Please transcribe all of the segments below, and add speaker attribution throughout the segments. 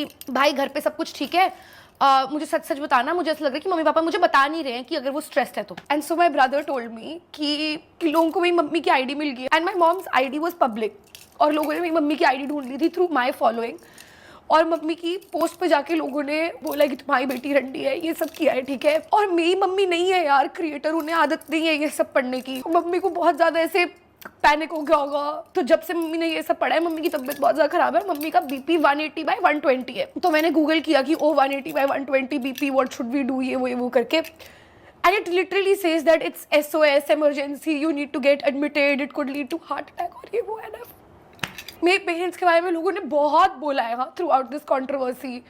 Speaker 1: कि भाई घर पे सब कुछ ठीक है, मुझे सच सच बताना, मुझे ऐसा लग रहा है कि मम्मी पापा मुझे बता नहीं रहे हैं कि अगर वो स्ट्रेस्ड है तो। And so my brother told me कि लोगों को मेरी मम्मी की आईडी मिल गई and my mom's ID was public, और लोगों ने मेरी मम्मी की आईडी ढूंढ ली थी थ्रू माई फॉलोइंग, और मम्मी की पोस्ट पे जाके लोगों ने बोला कि तुम्हारी बेटी रंडी है, ये सब किया है, ठीक है। और मेरी मम्मी नहीं है यार क्रिएटर, उन्हें आदत नहीं है ये सब पढ़ने की। मम्मी को बहुत ज़्यादा ऐसे पैनिक हो गया होगा, तो जब से मम्मी ने ये सब पढ़ा है, मम्मी की तबीयत बहुत ज़्यादा खराब है, मम्मी का बीपी 180/120 है। तो मैंने गूगल किया कि oh 180/120 BP, what should we do, ये वो करके, and it literally says that it's SOS emergency, you need to get admitted, it could lead to heart attack और ये वो है ना। मेरे पेरेंट्स के बारे में लोगों ने बहुत बोला है throughout this controversy,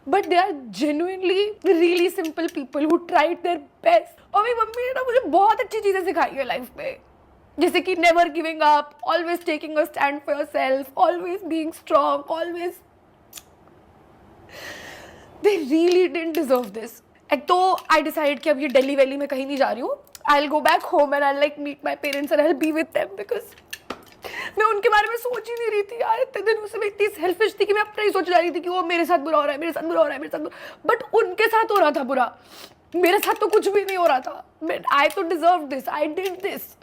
Speaker 1: but they are genuinely really simple people who tried their best. और मेरी मम्मी ने ना मुझे बहुत अच्छी चीज़ें सिखाई है लाइफ में, जैसे कि never giving up, always taking a stand for yourself, always being strong, always. They really didn't deserve this. एक तो आई डिसाइड कि अब ये दिल्ली वैली में कहीं नहीं जा रही हूँ, I will go back home and I like meet my parents and I will be with them, because मैं उनके बारे में सोच ही नहीं रही थी यार। इतने दिनों से मैं इतनी सेल्फिश थी कि मैं अपना ही सोच रही थी कि वो मेरे साथ बुरा हो रहा है, मेरे साथ बुरा हो रहा है, मेरे साथ, बट उनके साथ हो रहा था बुरा, मेरे साथ तो कुछ भी नहीं हो रहा था। आई तो deserve this, I did this,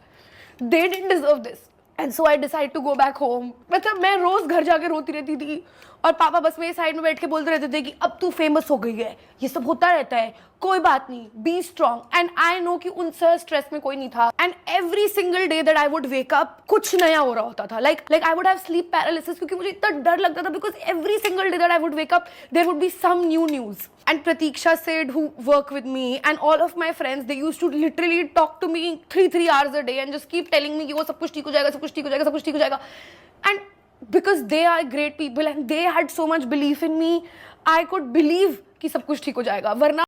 Speaker 1: they didn't deserve this, and so I decided to go back home। मतलब मैं रोज घर जाके रोती रहती थी, और पापा बस मेरे साइड में बैठ के बोलते रहते थे कि अब तू फेमस हो गई है, ये सब होता रहता है, कोई बात नहीं, be strong. And I know कि उनसे स्ट्रेस में कोई नहीं था। And every single day that I would wake up कुछ नया हो रहा होता था, like I would have sleep paralysis, क्योंकि मुझे इतना डर लगता था, because every single day that I would wake up there would be some new news. And Pratiksha said, who work with me, and all of my friends, they used to literally talk to me 3 hours a day and just keep telling me कि वो सब कुछ ठीक हो जाएगा, सब कुछ ठीक हो जाएगा, सब कुछ ठीक हो जाएगा। And because they are great people and they had so much belief in me, I could believe कि सब कुछ ठीक हो जाएगा। वरना